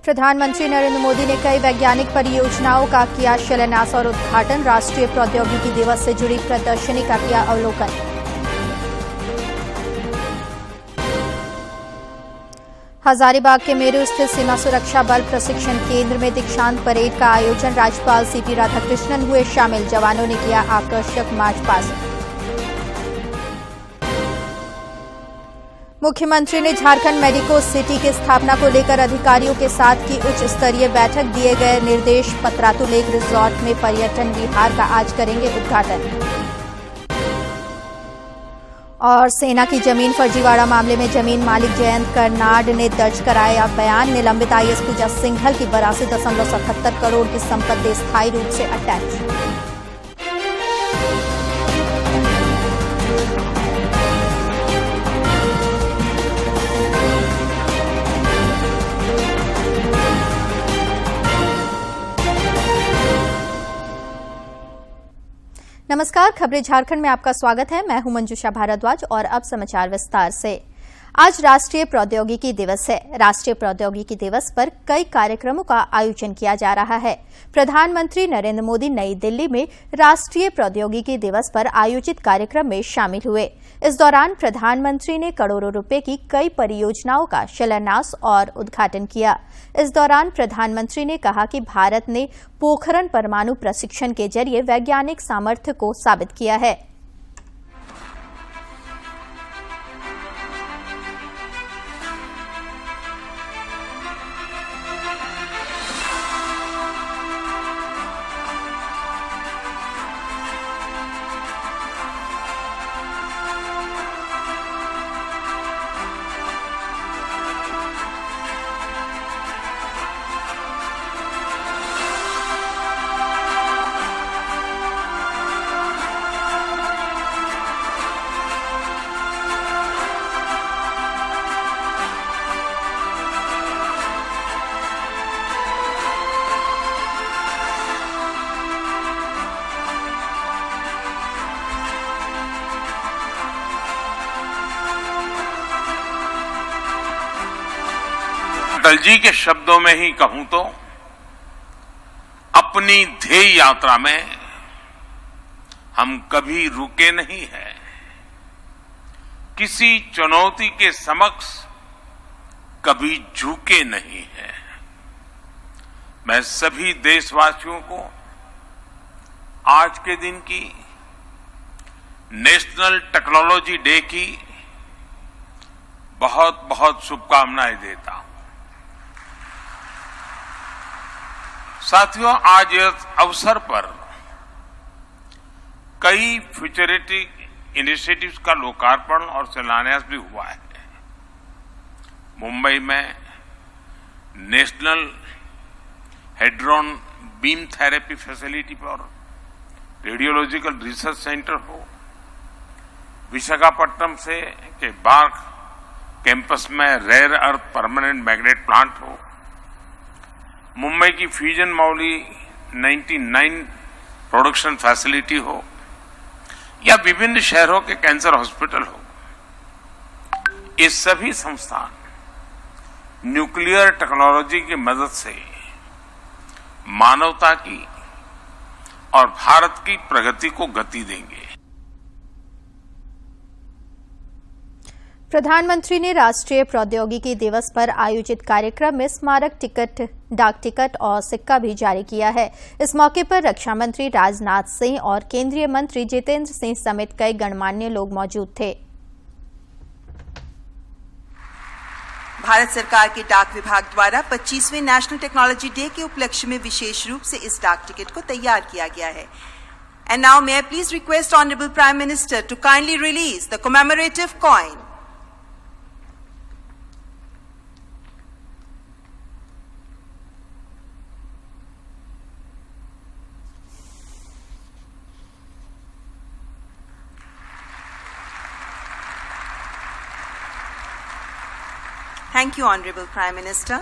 प्रधानमंत्री नरेंद्र मोदी ने कई वैज्ञानिक परियोजनाओं का किया शिलान्यास और उद्घाटन। राष्ट्रीय प्रौद्योगिकी दिवस से जुड़ी प्रदर्शनी का किया अवलोकन। हजारीबाग के मेरू स्थित सीमा सुरक्षा बल प्रशिक्षण केंद्र में दीक्षांत परेड का आयोजन। राज्यपाल सीपी राधाकृष्णन हुए शामिल। जवानों ने किया आकर्षक मार्च पास्ट। मुख्यमंत्री ने झारखंड मेडिको सिटी की स्थापना को लेकर अधिकारियों के साथ की उच्च स्तरीय बैठक। दिए गए निर्देश। पतरातू लेक रिजॉर्ट में पर्यटन विहार का आज करेंगे उद्घाटन। और सेना की जमीन फर्जीवाड़ा मामले में जमीन मालिक जयंत कर्नाड ने दर्ज कराया बयान। निलंबित आईएएस पूजा सिंघल की 82.77 करोड़ की संपत्ति स्थायी रूप से अटैच। नमस्कार, खबरें झारखंड में आपका स्वागत है। मैं हूं मंजुषा भारद्वाज और अब समाचार विस्तार से। आज राष्ट्रीय प्रौद्योगिकी दिवस है। राष्ट्रीय प्रौद्योगिकी दिवस पर कई कार्यक्रमों का आयोजन किया जा रहा है। प्रधानमंत्री नरेंद्र मोदी नई दिल्ली में राष्ट्रीय प्रौद्योगिकी दिवस पर आयोजित कार्यक्रम में शामिल हुए। इस दौरान प्रधानमंत्री ने करोड़ों रुपए की कई परियोजनाओं का शिलान्यास और उद्घाटन किया। इस दौरान प्रधानमंत्री ने कहा कि भारत ने पोखरण परमाणु प्रशिक्षण के जरिए वैज्ञानिक सामर्थ्य को साबित किया है। अटल जी के शब्दों में ही कहूं तो अपनी ध्येय यात्रा में हम कभी रुके नहीं हैं। किसी चुनौती के समक्ष कभी झुके नहीं हैं। मैं सभी देशवासियों को आज के दिन की नेशनल टेक्नोलॉजी डे की बहुत बहुत शुभकामनाएं देता हूं। साथियों, आज इस अवसर पर कई फ्यूचरिस्टिक इनिशिएटिव्स का लोकार्पण और शिलान्यास भी हुआ है। मुंबई में national hadron beam therapy facility पर रेडियोलॉजिकल रिसर्च सेंटर हो, विशाखापट्टनम से के बार्क कैंपस में rare earth permanent magnet plant हो, मुंबई की फ्यूजन मौली 99 प्रोडक्शन फैसिलिटी हो, या विभिन्न शहरों के कैंसर हॉस्पिटल हो, ये सभी संस्थान न्यूक्लियर टेक्नोलॉजी की मदद से मानवता की और भारत की प्रगति को गति देंगे। प्रधानमंत्री ने राष्ट्रीय प्रौद्योगिकी दिवस पर आयोजित कार्यक्रम में स्मारक टिकट, डाक टिकट और सिक्का भी जारी किया है। इस मौके पर रक्षा मंत्री राजनाथ सिंह और केंद्रीय मंत्री जितेंद्र सिंह समेत कई गणमान्य लोग मौजूद थे। भारत सरकार के डाक विभाग द्वारा 25वें नेशनल टेक्नोलॉजी डे के उपलक्ष्य में विशेष रूप से इस डाक टिकट को तैयार किया गया है। And now may I please request honourable prime minister to kindly release the commemorative coin. Thank you, Honorable Prime Minister.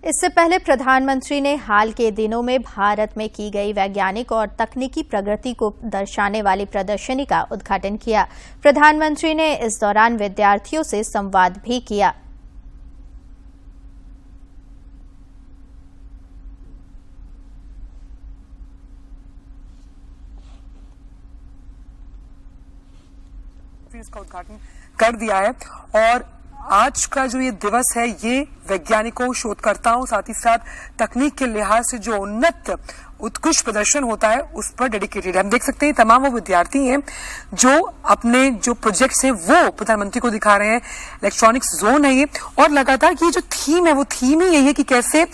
इससे पहले प्रधानमंत्री ने हाल के दिनों में भारत में की गई वैज्ञानिक और तकनीकी प्रगति को दर्शाने वाली प्रदर्शनी का उद्घाटन किया। प्रधानमंत्री ने इस दौरान विद्यार्थियों से संवाद भी किया। प्रधानमंत्री इसका उद्घाटन कर दिया है। और आज का जो ये दिवस है ये वैज्ञानिकों, शोधकर्ताओं, साथ ही साथ तकनीक के लिहाज से जो उन्नत उत्कृष्ट प्रदर्शन होता है उस पर डेडिकेटेड है। हम देख सकते हैं तमाम वो विद्यार्थी हैं जो अपने जो प्रोजेक्ट्स हैं वो प्रधानमंत्री को दिखा रहे हैं। इलेक्ट्रॉनिक्स जोन है ये, और लगातार की जो थीम है वो थीम ही यही है कि कैसे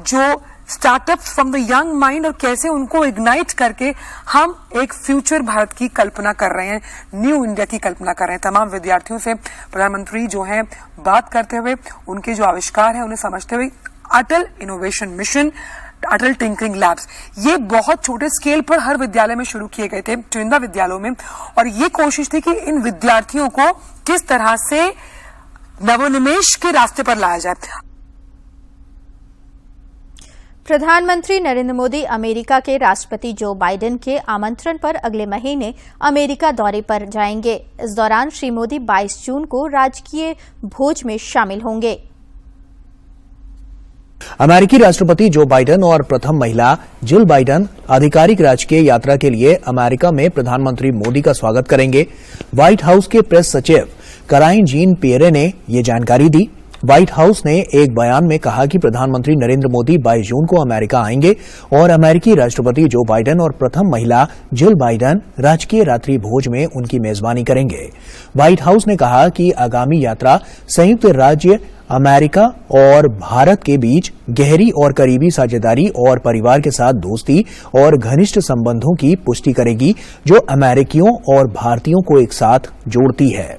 जो startups from the young mind और कैसे उनको इग्नाइट करके हम एक फ्यूचर भारत की कल्पना कर रहे हैं, न्यू इंडिया की कल्पना कर रहे हैं। तमाम विद्यार्थियों से प्रधानमंत्री जो है बात करते हुए उनके जो आविष्कार है उन्हें समझते हुए अटल इनोवेशन मिशन, अटल टिंकरिंग लैब्स, ये बहुत छोटे स्केल पर हर विद्यालय में शुरू किए गए थे, चुनिंदा विद्यालयों में, और ये कोशिश थी कि इन विद्यार्थियों को किस तरह से नवोन्मेष के रास्ते पर लाया जाए। प्रधानमंत्री नरेंद्र मोदी अमेरिका के राष्ट्रपति जो बाइडेन के आमंत्रण पर अगले महीने अमेरिका दौरे पर जाएंगे। इस दौरान श्री मोदी 22 जून को राजकीय भोज में शामिल होंगे। अमेरिकी राष्ट्रपति जो बाइडेन और प्रथम महिला जिल बाइडेन आधिकारिक राजकीय यात्रा के लिए अमेरिका में प्रधानमंत्री मोदी का स्वागत करेंगे। व्हाइट हाउस के प्रेस सचिव कराइन जीन पियरे ने ये जानकारी दी। व्हाइट हाउस ने एक बयान में कहा कि प्रधानमंत्री नरेंद्र मोदी 22 जून को अमेरिका आएंगे और अमेरिकी राष्ट्रपति जो बाइडेन और प्रथम महिला जिल बाइडेन राजकीय रात्रि भोज में उनकी मेजबानी करेंगे। व्हाइट हाउस ने कहा कि आगामी यात्रा संयुक्त राज्य अमेरिका और भारत के बीच गहरी और करीबी साझेदारी और परिवार के साथ दोस्ती और घनिष्ठ संबंधों की पुष्टि करेगी, जो अमेरिकियों और भारतीयों को एक साथ जोड़ती है।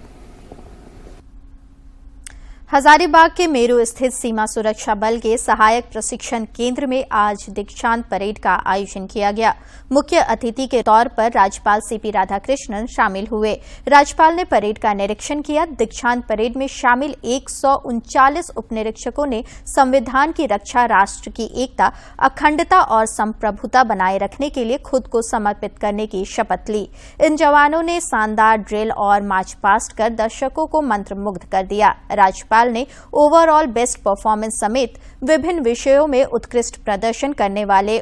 हजारीबाग के मेरू स्थित सीमा सुरक्षा बल के सहायक प्रशिक्षण केंद्र में आज दीक्षांत परेड का आयोजन किया गया। मुख्य अतिथि के तौर पर राज्यपाल सीपी राधाकृष्णन शामिल हुए। राज्यपाल ने परेड का निरीक्षण किया। दीक्षांत परेड में शामिल 139 उपनिरीक्षकों ने संविधान की रक्षा, राष्ट्र की एकता, अखंडता और संप्रभुता बनाए रखने के लिए खुद को समर्पित करने की शपथ ली। इन जवानों ने शानदार ड्रिल और मार्च पास्ट कर दर्शकों को मंत्रमुग्ध कर दिया। राज्यपाल ने ओवरऑल बेस्ट परफॉर्मेंस समेत विभिन्न विषयों में उत्कृष्ट प्रदर्शन करने वाले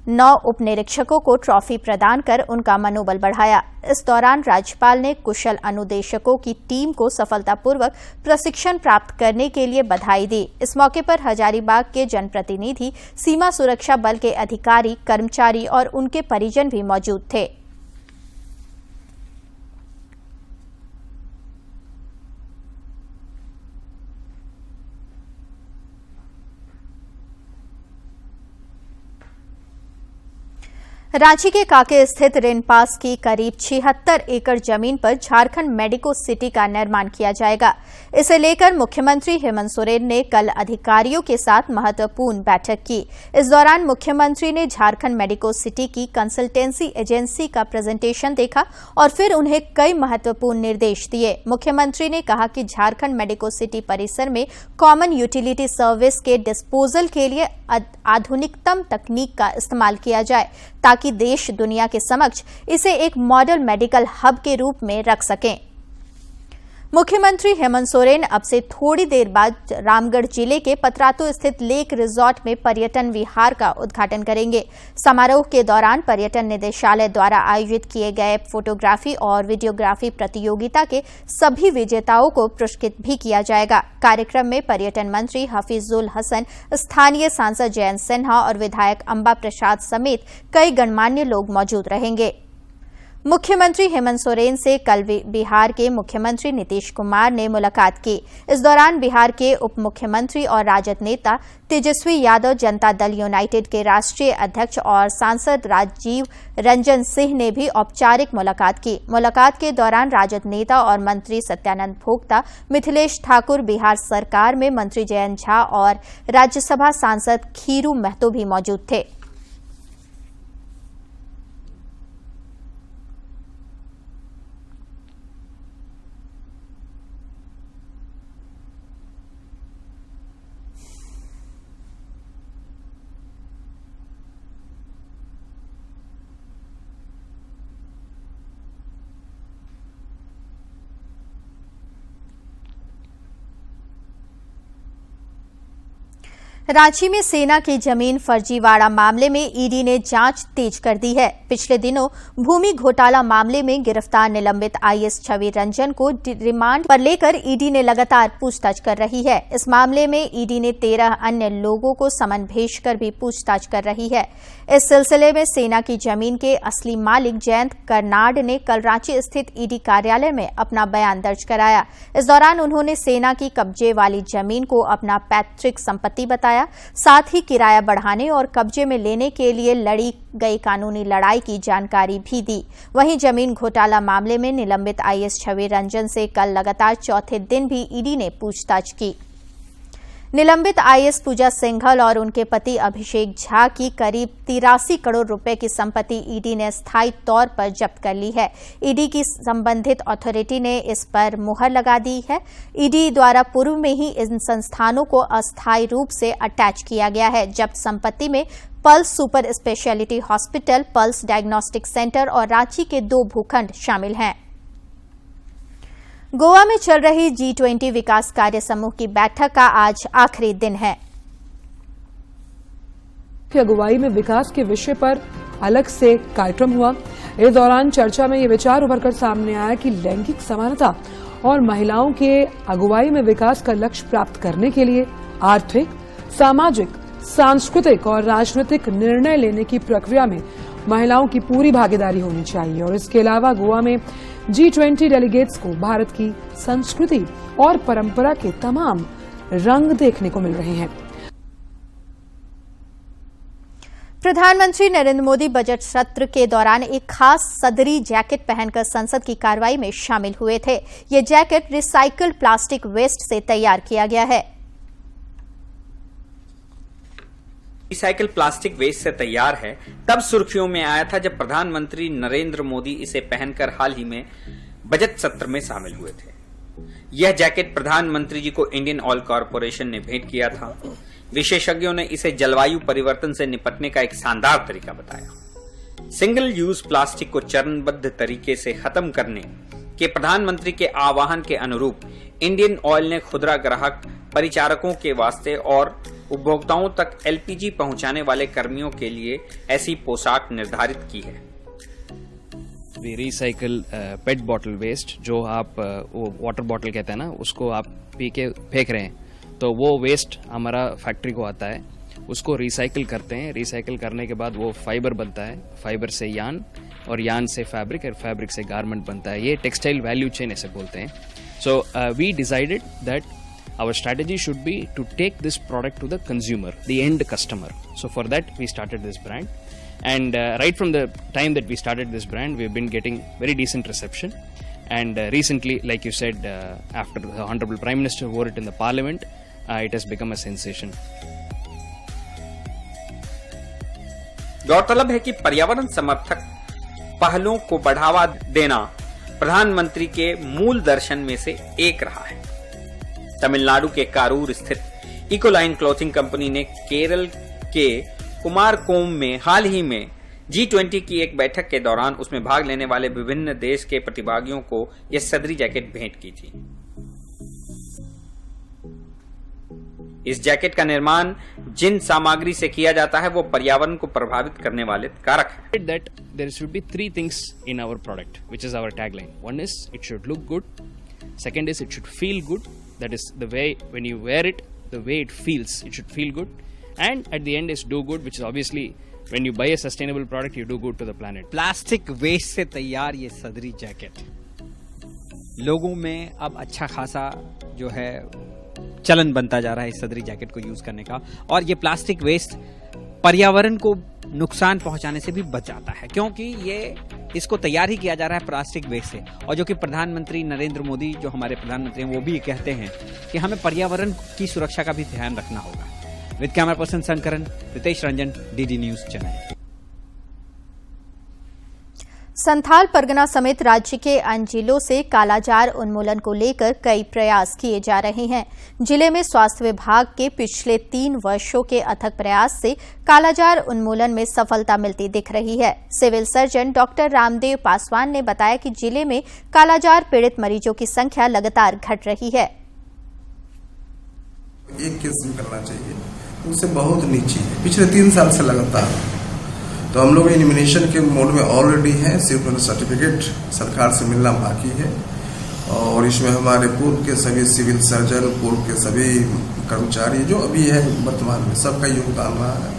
नौ उपनिरीक्षकों को ट्रॉफी प्रदान कर उनका मनोबल बढ़ाया। इस दौरान राज्यपाल ने कुशल अनुदेशकों की टीम को सफलतापूर्वक प्रशिक्षण प्राप्त करने के लिए बधाई दी। इस मौके पर हजारीबाग के जनप्रतिनिधि, सीमा सुरक्षा बल के अधिकारी, कर्मचारी और उनके परिजन भी मौजूद थे। रांची के काके स्थित रेनपास की करीब 76 एकड़ जमीन पर झारखंड मेडिको सिटी का निर्माण किया जाएगा। इसे लेकर मुख्यमंत्री हेमंत सोरेन ने कल अधिकारियों के साथ महत्वपूर्ण बैठक की। इस दौरान मुख्यमंत्री ने झारखंड मेडिको सिटी की कंसल्टेंसी एजेंसी का प्रेजेंटेशन देखा और फिर उन्हें कई महत्वपूर्ण निर्देश दिए। मुख्यमंत्री ने कहा कि झारखंड मेडिको सिटी परिसर में कॉमन यूटिलिटी सर्विस के डिस्पोजल के लिए आधुनिकतम तकनीक का इस्तेमाल किया जाए ताकि देश दुनिया के समक्ष इसे एक मॉडल मेडिकल हब के रूप में रख सकें। मुख्यमंत्री हेमंत सोरेन अब से थोड़ी देर बाद रामगढ़ जिले के पतरातू स्थित लेक रिजॉर्ट में पर्यटन विहार का उद्घाटन करेंगे। समारोह के दौरान पर्यटन निदेशालय द्वारा आयोजित किए गए फोटोग्राफी और वीडियोग्राफी प्रतियोगिता के सभी विजेताओं को पुरस्कृत भी किया जाएगा। कार्यक्रम में पर्यटन मंत्री हफीजुल हसन, स्थानीय सांसद जयंत सिन्हा और विधायक अंबा प्रसाद समेत कई गणमान्य लोग मौजूद रहेंगे। मुख्यमंत्री हेमंत सोरेन से कल बिहार के मुख्यमंत्री नीतीश कुमार ने मुलाकात की। इस दौरान बिहार के उप मुख्यमंत्री और राजद नेता तेजस्वी यादव, जनता दल यूनाइटेड के राष्ट्रीय अध्यक्ष और सांसद राजीव रंजन सिंह ने भी औपचारिक मुलाकात की। मुलाकात के दौरान राजद नेता और मंत्री सत्यानंद भोक्ता, मिथिलेश ठाकुर, बिहार सरकार में मंत्री जयंत झा और राज्यसभा सांसद खीरू महतो भी मौजूद थे। रांची में सेना की जमीन फर्जीवाड़ा मामले में ईडी ने जांच तेज कर दी है। पिछले दिनों भूमि घोटाला मामले में गिरफ्तार निलंबित आईएएस छवि रंजन को रिमांड पर लेकर ईडी ने लगातार पूछताछ कर रही है। इस मामले में ईडी ने 13 अन्य लोगों को समन भेजकर भी पूछताछ कर रही है। इस सिलसिले में सेना की जमीन के असली मालिक जयंत कर्नाड ने कल रांची स्थित ईडी कार्यालय में अपना बयान दर्ज कराया। इस दौरान उन्होंने सेना की कब्जे वाली जमीन को अपना पैतृक संपत्ति बताया, साथ ही किराया बढ़ाने और कब्जे में लेने के लिए लड़ी गई कानूनी लड़ाई की जानकारी भी दी। वहीं जमीन घोटाला मामले में निलंबित आईएएस छवि रंजन से कल लगातार चौथे दिन भी ईडी ने पूछताछ की। निलंबित आईएएस पूजा सिंघल और उनके पति अभिषेक झा की करीब 83 करोड़ रुपए की संपत्ति ईडी ने स्थायी तौर पर जब्त कर ली है। ईडी की संबंधित अथॉरिटी ने इस पर मुहर लगा दी है। ईडी द्वारा पूर्व में ही इन संस्थानों को अस्थायी रूप से अटैच किया गया है। जब्त संपत्ति में pulse super speciality hospital, pulse diagnostic centre और रांची के 2 भूखंड शामिल हैं। गोवा में चल रही G20 विकास कार्य समूह की बैठक का आज आखिरी दिन है। की अगुवाई में विकास के विषय पर अलग से कार्यक्रम हुआ। इस दौरान चर्चा में ये विचार उभरकर सामने आया कि लैंगिक समानता और महिलाओं के अगुवाई में विकास का लक्ष्य प्राप्त करने के लिए आर्थिक, सामाजिक, सांस्कृतिक और राजनीतिक निर्णय लेने की प्रक्रिया में महिलाओं की पूरी भागीदारी होनी चाहिए। और इसके अलावा गोवा में G20 डेलीगेट्स को भारत की संस्कृति और परंपरा के तमाम रंग देखने को मिल रहे हैं। प्रधानमंत्री नरेंद्र मोदी बजट सत्र के दौरान एक खास सदरी जैकेट पहनकर संसद की कार्रवाई में शामिल हुए थे। ये जैकेट रिसाइकल्ड प्लास्टिक वेस्ट से तैयार किया गया है। रिसाइकल प्लास्टिक वेस्ट से तैयार है, तब सुर्खियों में आया था जब प्रधानमंत्री नरेंद्र मोदी इसे पहनकर हाल ही में बजट सत्र में शामिल हुए थे। यह जैकेट प्रधानमंत्री जी को इंडियन ऑयल कॉरपोरेशन ने भेंट किया था। विशेषज्ञों ने इसे जलवायु परिवर्तन से निपटने का एक शानदार तरीका बताया। सिंगल यूज प्लास्टिक को चरणबद्ध तरीके से खत्म करने के प्रधानमंत्री के आह्वान के अनुरूप इंडियन ऑयल ने खुदरा ग्राहक, परिचारकों के वास्ते और उपभोक्ताओं तक एलपीजी पहुंचाने वाले कर्मियों के लिए ऐसी पोशाक निर्धारित की है। We recycle PET bottle waste, जो आप वो वाटर बॉटल कहते हैं ना, उसको आप पी के फेंक रहे हैं, तो वो वेस्ट हमारा फैक्ट्री को आता है, उसको रिसाइकल करते हैं। रिसाइकल करने के बाद वो फाइबर बनता है, फाइबर से यान और यान से फैब्रिक और फैब्रिक से गारमेंट बनता है। ये टेक्सटाइल वैल्यू चेन ऐसे बोलते हैं। So we decided that our strategy should be to take this product to the consumer, the end customer. So for that we started this brand, and right from the time that we started this brand, we've been getting very decent reception. And recently, like you said, after the Honorable Prime Minister wore it in the Parliament, it has become a sensation. गौरतलब है कि पर्यावरण समर्थक पहलों को बढ़ावा देना प्रधानमंत्री के मूल दर्शन में से एक रहा है। तमिलनाडु के कारूर स्थित इकोलाइन क्लॉथिंग कंपनी ने केरल के कुमारकोम में हाल ही में G20 की एक बैठक के दौरान उसमें भाग लेने वाले विभिन्न देश के प्रतिभागियों को यह सदरी जैकेट भेंट की थी। इस जैकेट का निर्माण जिन सामग्री से किया जाता है वो पर्यावरण को प्रभावित करने वाले कारक है। That there should be 3 things in our product, which is our tagline. One is it should look good. Second is it should feel good. That is the way when you wear it, the way it feels, it should feel good. And at the end is do good, which is obviously when you buy a sustainable product, you do good to the planet. Plastic waste से तैयार ये सदरी jacket लोगों में अब अच्छा खासा जो है चलन बनता जा रहा है इस सदरी जैकेट को यूज करने का। और ये प्लास्टिक वेस्ट पर्यावरण को नुकसान पहुंचाने से भी बचाता है, क्योंकि ये इसको तैयार ही किया जा रहा है प्लास्टिक वेस्ट से। और जो कि प्रधानमंत्री नरेंद्र मोदी, जो हमारे प्रधानमंत्री हैं, वो भी कहते हैं कि हमें पर्यावरण की सुरक्षा का भी ध्यान रखना होगा। With camera person Shankaran, Ritesh Ranjan, DD news channel. Santhal Pargana समेत राज्य के अन्य जिलों से कालाजार उन्मूलन को लेकर कई प्रयास किए जा रहे हैं। जिले में स्वास्थ्य विभाग के पिछले 3 वर्षों के अथक प्रयास से कालाजार उन्मूलन में सफलता मिलती दिख रही है। Civil surgeon doctor Ramdev Paswan ने बताया कि जिले में कालाजार पीड़ित मरीजों की संख्या लगातार घट रही है। एक केस करना चाहिए उससे बहुत नीचे है, पिछले 3 साल से लगातार। तो हम लोग इलिमिनेशन के मोड में ऑलरेडी हैं, सिर्फ सर्टिफिकेट सरकार से मिलना बाकी है। और इसमें हमारे पूर्व के सभी सिविल सर्जन, पूर्व के सभी कर्मचारी जो अभी है वर्तमान में, सबका योगदान रहा है।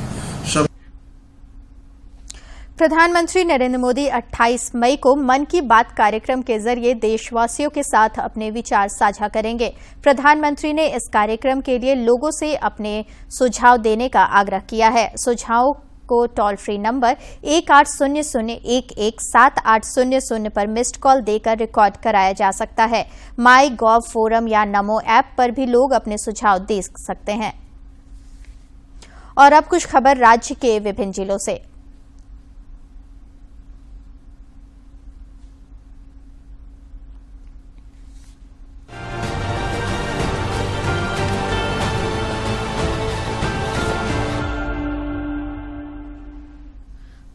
प्रधानमंत्री नरेंद्र मोदी 28 मई को मन की बात कार्यक्रम के जरिए देशवासियों के साथ अपने विचार साझा करेंगे। प्रधानमंत्री ने इस कार्यक्रम के लिए लोगों से अपने सुझाव देने का आग्रह किया है। सुझावों को टोल फ्री नंबर 1800117800 पर मिस्ड कॉल देकर रिकॉर्ड कराया जा सकता है। माई गॉव फोरम या नमो ऐप पर भी लोग अपने सुझाव दे सकते हैं। और अब कुछ खबर राज्य के विभिन्न जिलों से।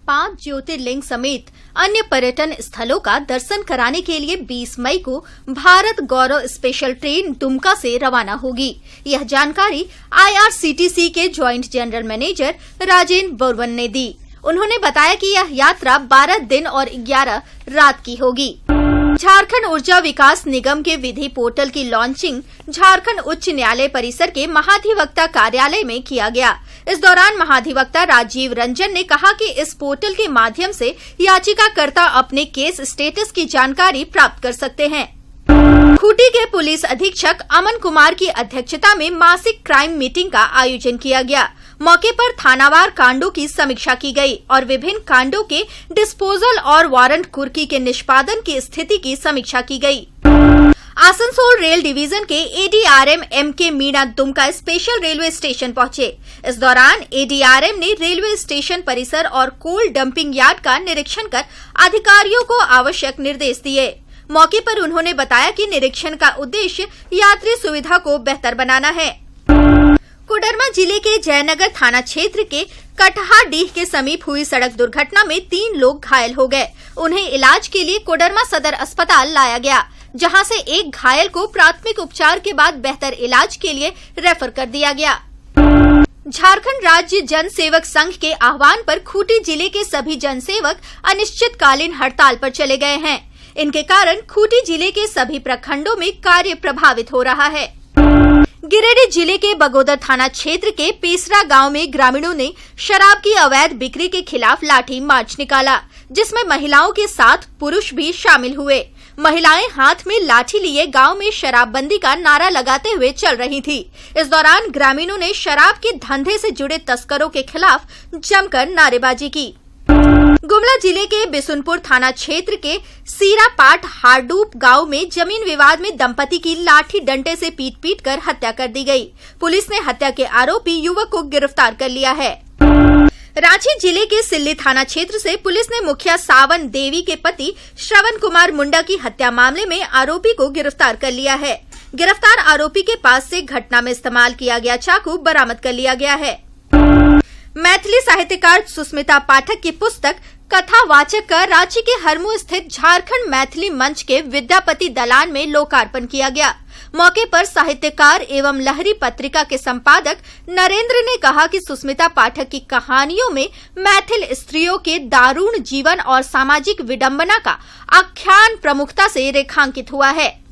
पांच ज्योतिर्लिंग समेत अन्य पर्यटन स्थलों का दर्शन कराने के लिए 20 मई को भारत गौरव स्पेशल ट्रेन दुमका से रवाना होगी। यह जानकारी IRCTC के joint general manager Rajendra Borvan ने दी। उन्होंने बताया कि यह यात्रा 12 दिन और 11 रात की होगी। झारखंड ऊर्जा विकास निगम के विधि पोर्टल की लॉन्चिंग झारखंड उच्च न्यायालय परिसर के महाधिवक्ता कार्यालय में किया गया। इस दौरान महाधिवक्ता राजीव रंजन ने कहा कि इस पोर्टल के माध्यम से याचिकाकर्ता अपने केस स्टेटस की जानकारी प्राप्त कर सकते हैं। खूंटी के पुलिस अधीक्षक अमन कुमार की अध्यक्षता में मासिक क्राइम मीटिंग का आयोजन किया गया। मौके पर थानावार कांडों की समीक्षा की गई और विभिन्न कांडों के डिस्पोजल और वारंट कुर्की के निष्पादन की स्थिति की समीक्षा की गई। आसनसोल रेल डिवीजन के ADRM MK Meena Dumka special railway station पहुंचे। इस दौरान ADRM ने रेलवे स्टेशन परिसर और कोल डंपिंग यार्ड का निरीक्षण कर अधिकारियों को आवश्यक निर्देश दिए। मौके पर उन्होंने बताया कि निरीक्षण का उद्देश्य यात्री सुविधा को बेहतर बनाना है। कोडरमा जिले के जयनगर थाना क्षेत्र के कटहाडीह के समीप हुई सड़क दुर्घटना में 3 लोग घायल हो गए। उन्हें इलाज के लिए कोडरमा सदर अस्पताल लाया गया, जहां से एक घायल को प्राथमिक उपचार के बाद बेहतर इलाज के लिए रेफर कर दिया गया। झारखंड राज्य जन सेवक संघ के आह्वान पर खूंटी जिले के सभी जनसेवक अनिश्चितकालीन हड़ताल पर चले गए हैं। इनके कारण खूंटी जिले के सभी प्रखंडों में कार्य प्रभावित हो रहा है। गिरिडीह जिले के बगोदर थाना क्षेत्र के पेसरा गांव में ग्रामीणों ने शराब की अवैध बिक्री के खिलाफ लाठी मार्च निकाला, जिसमें महिलाओं के साथ पुरुष भी शामिल हुए। महिलाएं हाथ में लाठी लिए गांव में शराबबंदी का नारा लगाते हुए चल रही थी। इस दौरान ग्रामीणों ने शराब के धंधे से जुड़े तस्करों के खिलाफ जमकर नारेबाजी की। गुमला जिले के बिसुनपुर थाना क्षेत्र के सीरापाट हारडूप गांव में जमीन विवाद में दंपति की लाठी डंडे से पीट कर हत्या कर दी गई। पुलिस ने हत्या के आरोपी युवक को गिरफ्तार कर लिया है। रांची जिले के सिल्ली थाना क्षेत्र से पुलिस ने मुखिया सावन देवी के पति श्रवण कुमार मुंडा की हत्या मामले में आरोपी को गिरफ्तार कर लिया है। गिरफ्तार आरोपी के पास से घटना में इस्तेमाल किया गया चाकू बरामद कर लिया गया है। मैथिली साहित्यकार सुस्मिता पाठक की पुस्तक कथावाचक का रांची के हरमू स्थित झारखंड मैथिली मंच के विद्यापति दलान में लोकार्पण किया गया। मौके पर साहित्यकार एवं लहरी पत्रिका के संपादक नरेंद्र ने कहा कि सुस्मिता पाठक की कहानियों में मैथिल स्त्रियों के दारुण जीवन और सामाजिक विडंबना का आख्यान प्रमुखता से रेखांकित हुआ है।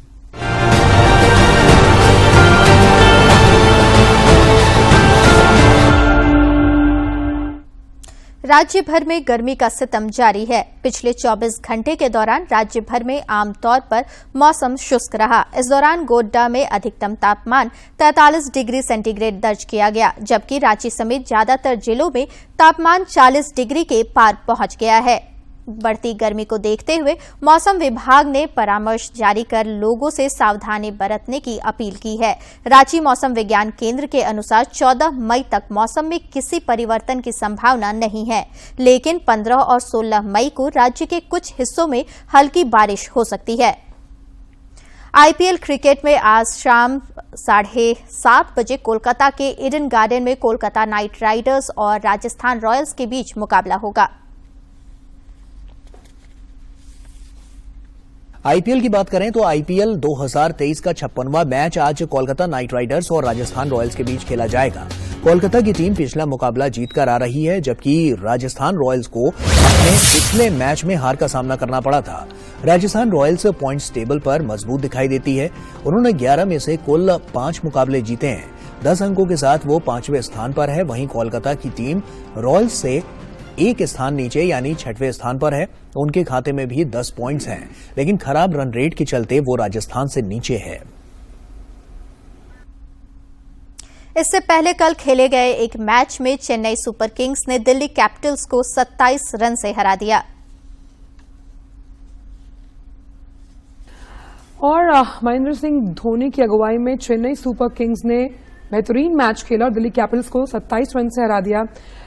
राज्य भर में गर्मी का सितम जारी है। पिछले 24 घंटे के दौरान राज्य भर में आमतौर पर मौसम शुष्क रहा। इस दौरान गोड्डा में अधिकतम तापमान 43 डिग्री सेंटीग्रेड दर्ज किया गया, जबकि रांची समेत ज्यादातर जिलों में तापमान 40 डिग्री के पार पहुंच गया है। बढ़ती गर्मी को देखते हुए मौसम विभाग ने परामर्श जारी कर लोगों से सावधानी बरतने की अपील की है। रांची मौसम विज्ञान केंद्र के अनुसार 14 मई तक मौसम में किसी परिवर्तन की संभावना नहीं है, लेकिन 15 और 16 मई को राज्य के कुछ हिस्सों में हल्की बारिश हो सकती है। IPL क्रिकेट में आज शाम 7:30 बजे कोलकाता के ईडन गार्डन में कोलकाता नाइट राइडर्स और राजस्थान रॉयल्स के बीच मुकाबला होगा। IPL की बात करें तो IPL 2023 का 56वां मैच आज कोलकाता नाइट राइडर्स और राजस्थान रॉयल्स के बीच खेला जाएगा। कोलकाता की टीम पिछला मुकाबला जीतकर आ रही है, जबकि राजस्थान रॉयल्स को अपने पिछले मैच में हार का सामना करना पड़ा था। राजस्थान रॉयल्स पॉइंट्स टेबल पर मजबूत दिखाई देती है। उन्होंने 11 में से कुल 5 मुकाबले जीते हैं। 10 अंकों के साथ वो 5वें स्थान पर है। वहीं कोलकाता की टीम रॉयल्स से एक स्थान नीचे यानी 6वें स्थान पर है। उनके खाते में भी 10 पॉइंट्स हैं, लेकिन खराब रन रेट के चलते वो राजस्थान से नीचे है। इससे पहले कल खेले गए एक मैच में चेन्नई सुपर किंग्स ने दिल्ली कैपिटल्स को 27 रन से हरा दिया। और महेंद्र सिंह धोनी की अगुवाई में चेन्नई सुपर किंग्स ने बेहतरीन मैच खेला और दिल्ली कैपिटल्स को 27 रन से हरा दिया।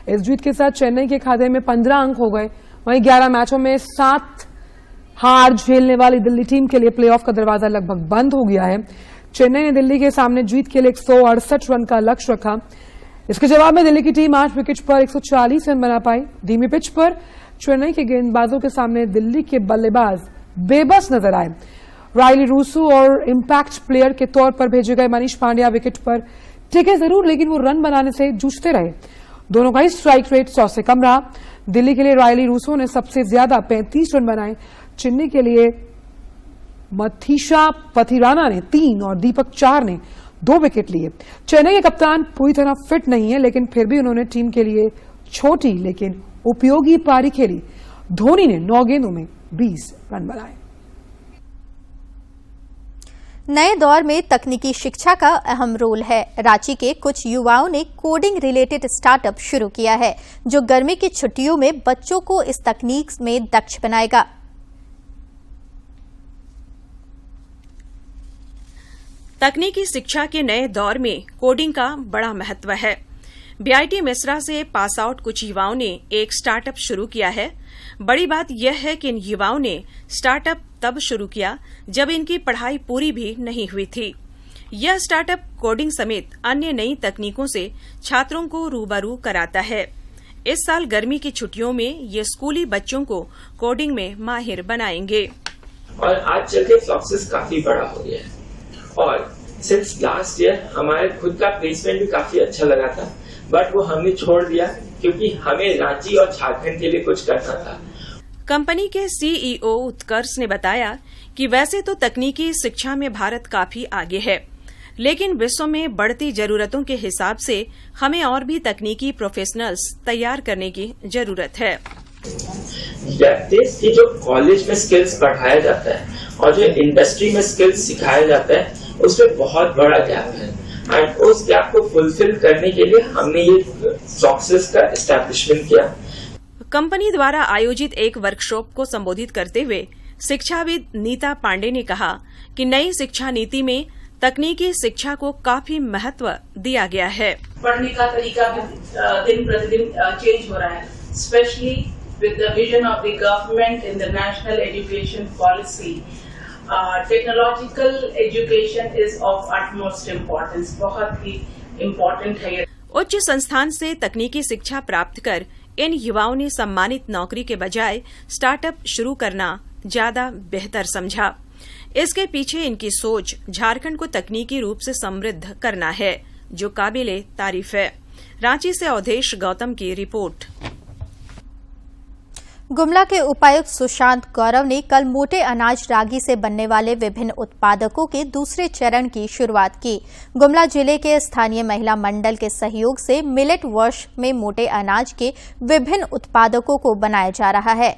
इस जीत के साथ चेन्नई के खाते में 15 अंक हो गए। वहीं 11 मैचों में 7 हार झेलने वाली दिल्ली टीम के लिए प्लेऑफ का दरवाजा लगभग बंद हो गया है। चेन्नई ने दिल्ली के सामने जीत के लिए 168 रन का लक्ष्य रखा। इसके जवाब में दिल्ली की टीम 8 विकेट पर 140 रन बना पाई। धीमी पिच पर चेन्नई के गेंदबाजों के सामने दिल्ली के बल्लेबाज बेबस नजर आए। रायली रूसो और इम्पैक्ट प्लेयर के तौर पर भेजे गए मनीष पांड्या विकेट पर टिके जरूर, लेकिन वो रन बनाने से जूझते रहे। दोनों का ही स्ट्राइक रेट 100 से कम रहा। दिल्ली के लिए रायली रूसो ने सबसे ज्यादा 35 रन बनाए। चेन्नई के लिए मथीशा पथिराना ने 3 और दीपक 4 ने 2 विकेट लिए। चेन्नई के कप्तान पूरी तरह फिट नहीं है, लेकिन फिर भी उन्होंने टीम के लिए छोटी लेकिन उपयोगी पारी खेली। धोनी ने 9 गेंदों में 20 रन बनाए। नए दौर में तकनीकी शिक्षा का अहम रोल है। रांची के कुछ युवाओं ने कोडिंग रिलेटेड स्टार्टअप शुरू किया है, जो गर्मी की छुट्टियों में बच्चों को इस तकनीक में दक्ष बनाएगा। तकनीकी शिक्षा के नए दौर में कोडिंग का बड़ा महत्व है। बीआईटी मिश्रा से पास आउट कुछ युवाओं ने एक स्टार्टअप शुरू किया है। बड़ी बात यह है कि इन युवाओं ने स्टार्टअप तब शुरू किया जब इनकी पढ़ाई पूरी भी नहीं हुई थी। यह स्टार्टअप कोडिंग समेत अन्य नई तकनीकों से छात्रों को रूबरू कराता है। इस साल गर्मी की छुट्टियों में ये स्कूली बच्चों को कोडिंग में माहिर बनाएंगे। और आज चल के फ्लॉक्सेस काफी बड़ा हो गया है और सिंस लास्ट ईयर हमारे खुद का प्लेसमेंट भी काफी अच्छा लगा था, बट वो हमने छोड़ दिया क्योंकि हमें रांची और झारखंड के लिए कुछ करना था। कंपनी के सीईओ उत्कर्ष ने बताया कि वैसे तो तकनीकी शिक्षा में भारत काफी आगे है, लेकिन विश्व में बढ़ती जरूरतों के हिसाब से हमें और भी तकनीकी प्रोफेशनल्स तैयार करने की जरूरत है। देश की जो कॉलेज में स्किल्स पढ़ाया जाता है और जो इंडस्ट्री में स्किल्स सिखाया जाता है, उसमें बहुत बड़ा गैप है एंड उस गैप को फुलफिल करने के लिए हमने ये फ्लॉक्सेस का एस्टैब्लिशमेंट किया। कंपनी द्वारा आयोजित एक वर्कशॉप को संबोधित करते हुए शिक्षाविद नीता पांडे ने कहा कि नई शिक्षा नीति में तकनीकी शिक्षा को काफी महत्व दिया गया है। पढ़ने का तरीका भी दिन प्रतिदिन चेंज हो रहा है, specially with the vision of the government in the national education policy. Technological education is of utmost importance. बहुत ही important है ये। उच्च संस्थान से तकनीकी शिक्षा प्राप्त कर इन युवाओं ने सम्मानित नौकरी के बजाय स्टार्टअप शुरू करना ज्यादा बेहतर समझा। इसके पीछे इनकी सोच झारखंड को तकनीकी रूप से समृद्ध करना है, जो काबिले तारीफ है। रांची से अवधेश गौतम की रिपोर्ट। गुमला के उपायुक्त सुशांत गौरव ने कल मोटे अनाज रागी से बनने वाले विभिन्न उत्पादकों के दूसरे चरण की शुरुआत की। गुमला जिले के स्थानीय महिला मंडल के सहयोग से मिलेट वर्ष में मोटे अनाज के विभिन्न उत्पादकों को बनाया जा रहा है।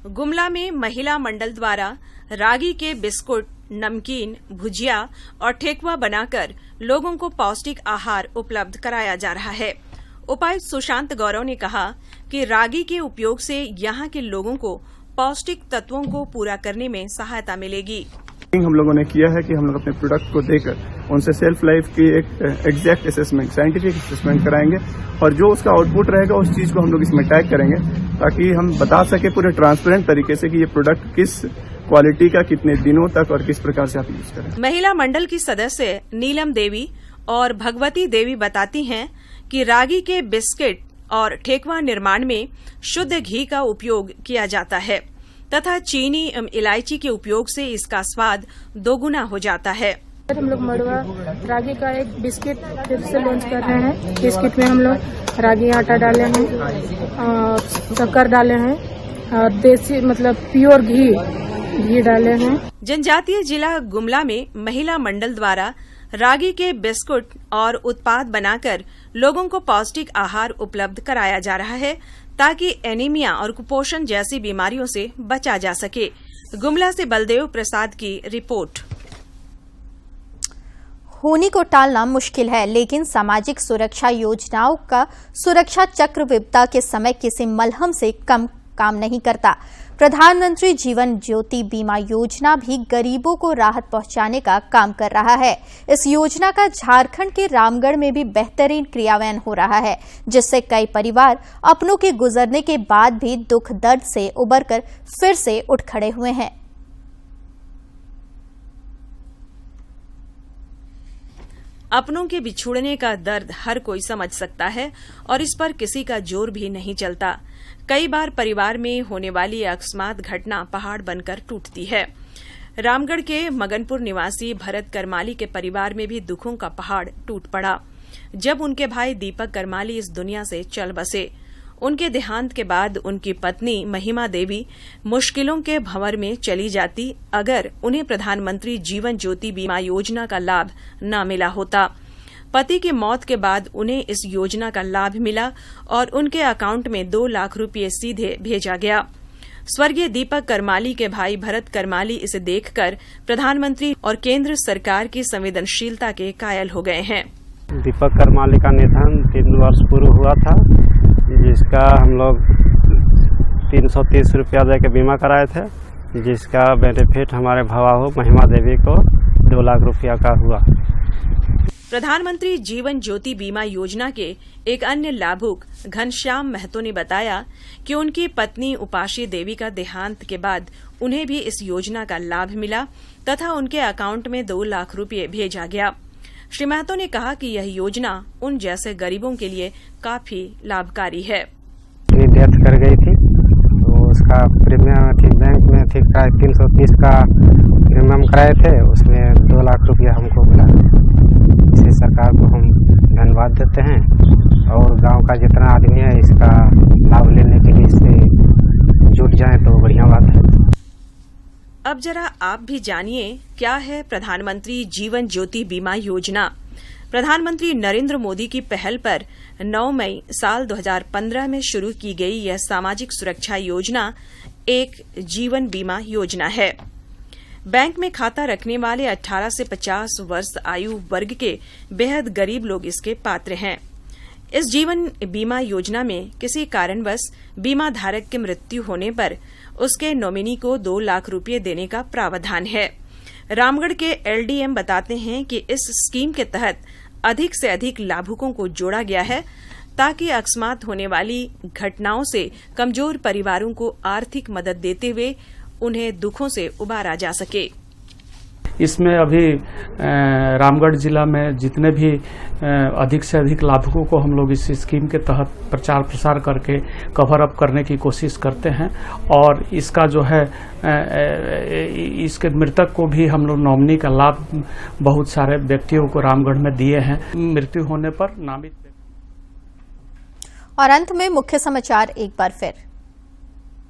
गुमला में महिला मंडल द्वारा रागी के बिस्कुट, नमकीन, भुजिया और ठेकुआ बनाकर लोगों को पौष्टिक आहार उपलब्ध कराया जा रहा है। उपायुक्त सुशांत गौरव ने कहा कि रागी के उपयोग से यहां के लोगों को पौष्टिक तत्वों को पूरा करने में सहायता मिलेगी। हम लोगों ने किया है कि हम लोग अपने प्रोडक्ट को देकर उनसे सेल्फ लाइफ की एक एग्जैक्ट असेसमेंट, साइंटिफिक असेसमेंट कराएंगे और जो उसका आउटपुट रहेगा उस चीज को हम लोग इसमें टैग करेंगे ताकि हम बता सके पूरे ट्रांसपेरेंट तरीके से कि ये प्रोडक्ट किस क्वालिटी का, कितने दिनों तक और किस प्रकार से आप यूज करें। महिला मंडल की सदस्य नीलम देवी और भगवती देवी बताती हैं कि रागी के बिस्किट और ठेकुआ निर्माण में शुद्ध घी का उपयोग किया जाता है। तथा चीनी इलायची के उपयोग से इसका स्वाद दोगुना हो जाता है। हम लोग मड़वा रागी का एक बिस्किट फिर से लॉन्च कर रहे हैं। बिस्किट में हम लोग रागी आटा डाले हैं, शक्कर डाले हैं और देसी मतलब प्योर घी डाले हैं। जनजातीय जिला गुमला में महिला मंडल द्वारा रागी के बिस्कुट और उत्पाद बनाकर लोगों को पौष्टिक आहार उपलब्ध कराया जा रहा है ताकि एनीमिया और कुपोषण जैसी बीमारियों से बचा जा सके। गुमला से बलदेव प्रसाद की रिपोर्ट। होनी को टालना मुश्किल है, लेकिन सामाजिक सुरक्षा योजनाओं का सुरक्षा चक्र विपदा के समय किसी मलहम से कम काम नहीं करता। प्रधानमंत्री जीवन ज्योति बीमा योजना भी गरीबों को राहत पहुंचाने का काम कर रहा है। इस योजना का झारखंड के रामगढ़ में भी बेहतरीन क्रियान्वयन हो रहा है, जिससे कई परिवार अपनों के गुजरने के बाद भी दुख दर्द से उबरकर फिर से उठ खड़े हुए हैं। अपनों के बिछुड़ने का दर्द हर कोई समझ सकता है और इस पर किसी का जोर भी नहीं चलता। कई बार परिवार में होने वाली अकस्मात घटना पहाड़ बनकर टूटती है। रामगढ़ के मगनपुर निवासी भरत करमाली के परिवार में भी दुखों का पहाड़ टूट पड़ा जब उनके भाई दीपक करमाली इस दुनिया से चल बसे। उनके देहांत के बाद उनकी पत्नी महिमा देवी मुश्किलों के भंवर में चली जाती अगर उन्हें प्रधानमंत्री जीवन ज्योति बीमा योजना का लाभ न मिला होता। पति की मौत के बाद उन्हें इस योजना का लाभ मिला और उनके अकाउंट में 2 लाख रुपये सीधे भेजा गया। स्वर्गीय दीपक करमाली के भाई भरत करमाली इसे देखकर प्रधानमंत्री और केंद्र सरकार की संवेदनशीलता के कायल हो गए हैं। दीपक करमाली का निधन 3 वर्ष पूर्व हुआ था, जिसका हम लोग 330 रुपया दे के बीमा कराए थे, जिसका बेनिफिट हमारे भवाहो महिमा देवी को 2 लाख रुपया का हुआ। प्रधानमंत्री जीवन ज्योति बीमा योजना के एक अन्य लाभुक घनश्याम महतो ने बताया कि उनकी पत्नी उपाशी देवी का देहांत के बाद उन्हें भी इस योजना का लाभ मिला तथा उनके अकाउंट में 2 लाख रुपये भेजा गया। श्री महतो ने कहा कि यह योजना उन जैसे गरीबों के लिए काफी लाभकारी है। डेथ कर गई थी तो उसका प्रीमियम बैंक में 330 का प्रीमियम कराए थे, उसमें 2 लाख रुपया हमको मिला। इसी सरकार को हम धन्यवाद देते हैं और गांव का जितना आदमी है इसका लाभ लेने के लिए इससे जुट जाए तो बढ़िया बात है। अब जरा आप भी जानिए क्या है प्रधानमंत्री जीवन ज्योति बीमा योजना। प्रधानमंत्री नरेंद्र मोदी की पहल पर 9 मई साल 2015 में शुरू की गई यह सामाजिक सुरक्षा योजना एक जीवन बीमा योजना है। बैंक में खाता रखने वाले 18 से 50 वर्ष आयु वर्ग के बेहद गरीब लोग इसके पात्र हैं। इस जीवन बीमा योजना में किसी कारणवश बीमा धारक की मृत्यु होने पर उसके नॉमिनी को 2 लाख रुपये देने का प्रावधान है। रामगढ़ के एलडीएम बताते हैं कि इस स्कीम के तहत अधिक से अधिक लाभुकों को जोड़ा गया है ताकि अकस्मात होने वाली घटनाओं से कमजोर परिवारों को आर्थिक मदद देते हुए उन्हें दुखों से उबारा जा सके। इसमें अभी रामगढ़ जिला में जितने भी अधिक से अधिक लाभुकों को हम लोग इस स्कीम के तहत प्रचार प्रसार करके कवर अप करने की कोशिश करते हैं और इसका जो है इसके मृतक को भी हम लोग नॉमिनी का लाभ बहुत सारे व्यक्तियों को रामगढ़ में दिए हैं। मृत्यु होने पर नामित। और अंत में मुख्य समाचार एक बार फिर।